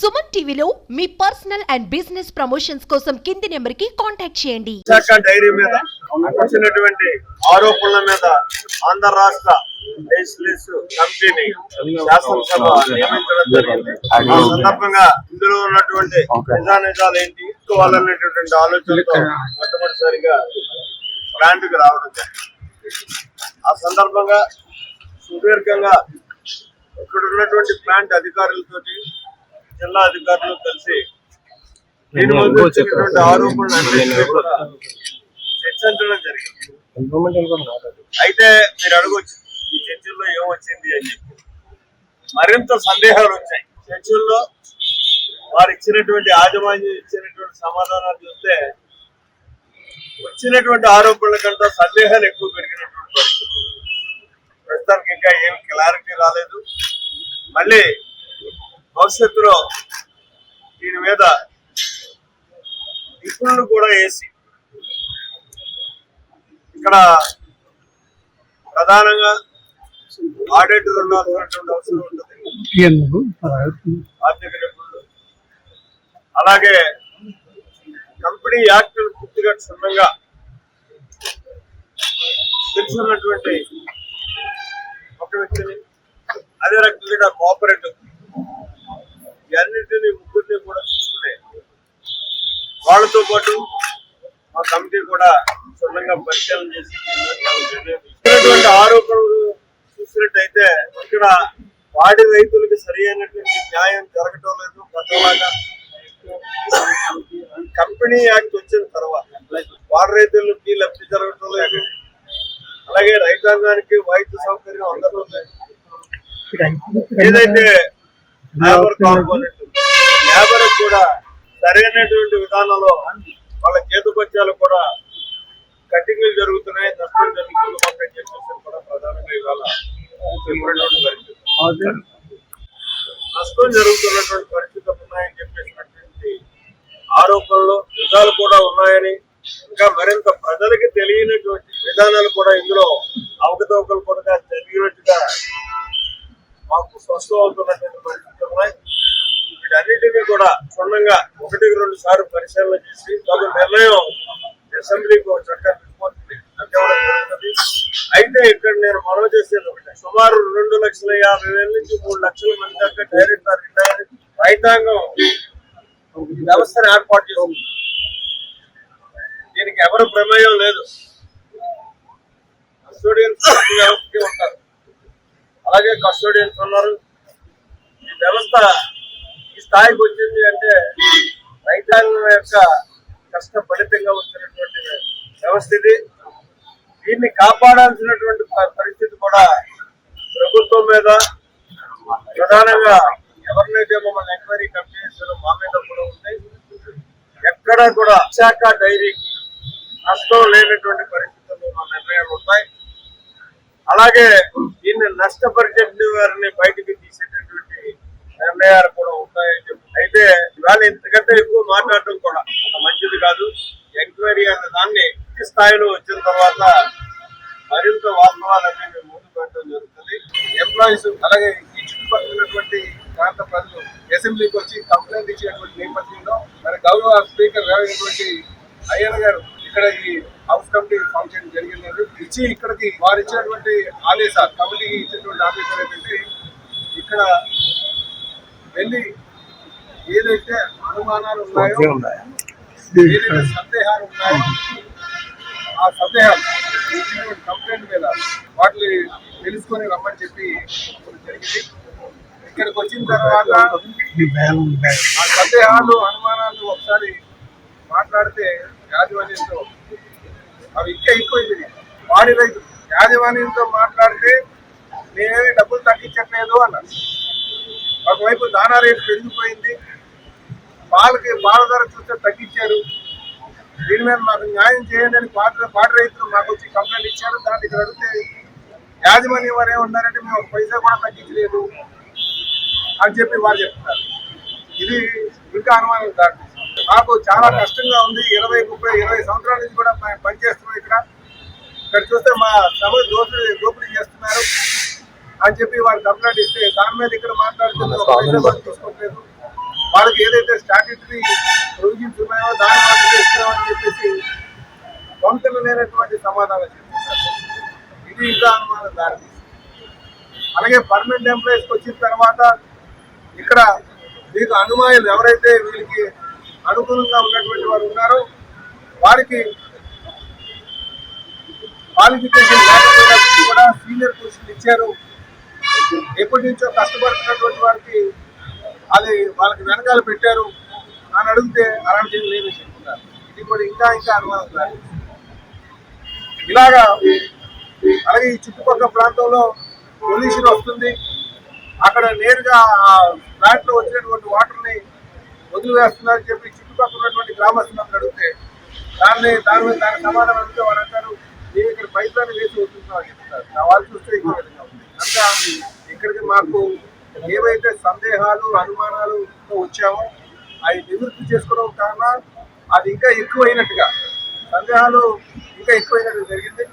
సుమన్ టీవీలో మీ personal and business promotions కోసం కింది నెంబర్ కి కాంటాక్ట్ చేయండి. విశాఖ డైరీ మీద వచ్చినటువంటి ఆరోపణల మీద ఆంధ్ర రాష్ట్ర లెజిస్లేటివ్ కమిటీని శాసనసభ నియమించడం జరిగింది. ఆ సందర్భంగా ఇందులో ఉన్నటువంటి నిజాలు ఏంటి తీసుకోవాలనేటువంటి ఆలోచనతో మొట్టమొదటిసారిగా ప్లాంట్ కు రావడం జరిగింది. ఆ సందర్భంగా సుదీర్ఘంగా ఇక్కడ ఉన్నటువంటి ప్లాంట్ అధికారులతోటి జిల్లా అధికారులు కలిసి దీని ముందు వచ్చినటువంటి ఆరోపణలు కూడా చర్చించడం జరిగింది. అయితే మీరు అడగొచ్చు ఈ చర్చల్లో ఏమొచ్చింది అని చెప్పి. మరింత సందేహాలు వచ్చాయి చర్చల్లో. వారు ఇచ్చినటువంటి యాజమాన్యం ఇచ్చినటువంటి సమాధానాలు చూస్తే వచ్చినటువంటి ఆరోపణల కంటే సందేహాలు ఎక్కువ పెరిగినటువంటి పరిస్థితి. ప్రస్తుతానికి ఇంకా ఏం క్లారిటీ రాలేదు. మళ్ళీ భవిష్యత్తులో దీని మీద నిపుణులు కూడా వేసి ఇక్కడ ప్రధానంగా ఆడిటర్ ఉండాల్సినటువంటి అవసరం ఉంటుంది. ఆర్థిక నిపుణులు అలాగే కంపెనీ యాక్ట్ పూర్తిగా క్షుణ్ణంగా తెలుసున్నటువంటి ఒక వ్యక్తిని, అదే రకంగా కోఆపరేటివ్ అన్నింటినీ ముగ్గురిని కూడా చూసుకునే వాళ్ళతో పాటు మా కమిటీ కూడా క్షుణ్ణంగా పరిశీలన చేసి ఆరోపణలు చూసినట్టయితే ఇక్కడ వాడి రైతులకి సరి అయినటువంటి న్యాయం జరగటం లేదు. గతంలాగా కంపెనీ యాక్ట్ వచ్చిన తర్వాత వాడి రైతులకి లబ్ధి జరగటం లేదు. అలాగే రైతాంగానికి వైద్య సౌకర్యం అందడం లేదు. ఏదైతే లేబర్ కాంపోనెంట్ లేబర్ కూడా సరైనటువంటి విధానంలో వాళ్ళ చేతుకొచ్చాలు కూడా కటింగ్లు జరుగుతున్నాయి, నష్టం జరుగుతుంది అని చెప్పేసి కూడా ప్రధానంగా ఇవాళ చెప్పినటువంటి పరిస్థితి. నష్టం జరుగుతున్నటువంటి పరిస్థితులు ఉన్నాయని చెప్పేసినటువంటి ఆరోపణలు నిజాలు కూడా ఉన్నాయని, ఇంకా మరింత ప్రజలకి తెలియనటువంటి విధానాలు కూడా ఇందులో అవకతవకలు కూడా జరిగినట్టుగా మాకు స్పష్టం అవుతున్నటువంటి పరిస్థితులు ఉన్నాయి. వీటన్నిటినీ కూడా క్షుణ్ణంగా 1-2 సార్లు పరిశీలన చేసి తగు నిర్ణయం అసెంబ్లీకి ఒక చక్కని రిపోర్ట్ అందివ్వడం జరుగుతుంది. అయితే ఇక్కడ నేను మనవి చేసేది ఒకటి, సుమారు 2,50,000 నుంచి 3 లక్షల మంది దాకా డైరెక్ట్ ఇండైరెక్ట్ రైతాంగం ఈ వ్యవస్థను ఏర్పాటు చేస్తుంది. దీనికి ఎవరు ప్రమేయం లేదు. కస్టోడియన్స్ వ్యవస్థకి ఉంటారు, అలాగే కస్టోడియన్స్ ఉన్నారు. ఈ వ్యవస్థ ఈ స్థాయికి వచ్చింది అంటే రైతాంగం యొక్క కష్టఫలితంగా వచ్చినటువంటి వ్యవస్థ ఇది. దీన్ని కాపాడాల్సినటువంటి పరిస్థితి కూడా ప్రభుత్వం మీద, ప్రధానంగా ఎవరినైతే మమ్మల్ని ఎంక్వైరీ కమిటీ చేశారో మా మీద కూడా ఉంది. ఎక్కడా కూడా విశాఖ డైరీ నష్టం లేనటువంటి పరిస్థితుల్లో మా నిర్ణయాలు ఉంటాయి. అలాగే దీన్ని నష్టపరిచే వారిని బయటికి తీసేటటువంటి నిర్ణయాలు కూడా ఉంటాయని చెప్పి. అయితే ఇవాళ ఇంతకంటే ఎక్కువ మాట్లాడటం కూడా అంత మంచిది కాదు. ఎంక్వైరీ అనే దాన్ని పూర్తి స్థాయిలో వచ్చిన తర్వాత మరింత వాస్తవాలన్నీ మేము ముందు పెట్టడం జరుగుతుంది. ఎంప్లాయీస్ అలాగే ఈ చుట్టుపక్కల ఉన్నటువంటి ప్రాంత ప్రజలు అసెంబ్లీకి వచ్చి కంప్లైంట్ ఇచ్చినటువంటి నేపథ్యంలో మరి గౌరవ స్పీకర్ అయినటువంటి అయ్యర్ గారు ఇక్కడ ఈ హౌస్ కమిటీ ఫంక్షన్ జరిగింది. ఇచ్చి ఇక్కడికి వారు ఇచ్చినటువంటి ఆదేశాలు, కమిటీకి ఇచ్చినటువంటి ఆదేశాలు ఏంటంటే ఇక్కడ వెళ్ళి ఏదైతే అనుమానాలు ఉన్నాయో, ఏదైతే సందేహాలు ఉన్నాయో ఆ సందేహాలు ఇచ్చినటువంటి కంప్లైంట్ మీద వాటిని తెలుసుకొని రమ్మని చెప్పి జరిగింది. ఇక్కడికి వచ్చిన తర్వాత ఆ సందేహాలు అనుమానాలు ఒకసారి మాట్లాడితే యాజమాన్యంతో అవి ఇంకా ఎక్కువైంది. వాడి రైతు యాజమాన్యంతో మాట్లాడితే నేనేమి డబ్బులు తగ్గించట్లేదు అన్నారు. ఒకవైపు దానా రేటు పెరిగిపోయింది, పాల ధర చూస్తే తగ్గించారు. దీని మీద మాకు న్యాయం చేయండి అని పాడి రైతులు మాకు వచ్చి కంప్లైంట్ ఇచ్చారు. దాన్ని ఇక్కడ అడిగితే యాజమాన్యం వారు ఏమన్నారంటే మేము 1 పైసా కూడా తగ్గించలేదు అని చెప్పి వారు చెప్తున్నారు. ఇది ఇంకా అనుమానం దాటి మాకు చాలా కష్టంగా ఉంది. 20 సంవత్సరాల నుంచి కూడా మేము పనిచేస్తున్నాం. ఇక్కడ చూస్తే మా సభ దోపిడీ చేస్తున్నారు అని చెప్పి వారు కంప్లైంట్ ఇస్తే దాని మీద ఇక్కడ మాట్లాడుతున్నారు. తీసుకోవట్లేదు. వాళ్ళకి ఏదైతే స్టాట్యూటరీ ప్రొవిజన్స్ ఉన్నాయో దాన్ని మాత్రమే ఇస్తున్నామని చెప్పేసి వంతెన లేనటువంటి సమాధానం చెప్తున్నారు. ఇది ఇంకా అనుమానం దారి. అలాగే పర్మనెంట్ ఎంప్లాయీస్కి వచ్చిన తర్వాత ఇక్కడ మీకు అనుమానులు ఎవరైతే వీళ్ళకి అనుకూలంగా ఉన్నటువంటి వారు ఉన్నారో వారికి క్వాలిఫికేషన్ లేకపోయినప్పుడు కూడా సీనియర్ పొజిషన్ ఇచ్చారు. ఎప్పటి నుంచో కష్టపడుతున్నటువంటి వారికి అది వాళ్ళకి వెనకాల పెట్టారు అని అడిగితే అలాంటివి లేదని చెప్తున్నారు. ఇది కూడా ఇంకా ఇంకా అనుమానం కాదు. ఇలాగా అలాగే ఈ చుట్టుపక్కల ప్రాంతంలో పొల్యూషన్ వస్తుంది. అక్కడ నేరుగా ప్లాంట్ లో వచ్చినటువంటి వాటర్ ని వదిలివేస్తున్నారని చెప్పి చుట్టుపక్కల ఉన్నటువంటి గ్రామస్తులను అడిగితే దాని సమాధానం అడిగితే వారు అంటారు మేము ఇక్కడ పైప్ లైన్ వేసి వస్తున్నామని చెప్తారు. వాళ్ళు చూస్తే ఇంకో విధంగా ఉంది. కనుక ఇక్కడికి మాకు ఏవైతే సందేహాలు అనుమానాలతో వచ్చామో అవి నివృత్తి చేసుకోవడం కారణం అది ఇంకా ఎక్కువైనట్టుగా సందేహాలు ఇంకా ఎక్కువైనట్టుగా జరిగింది.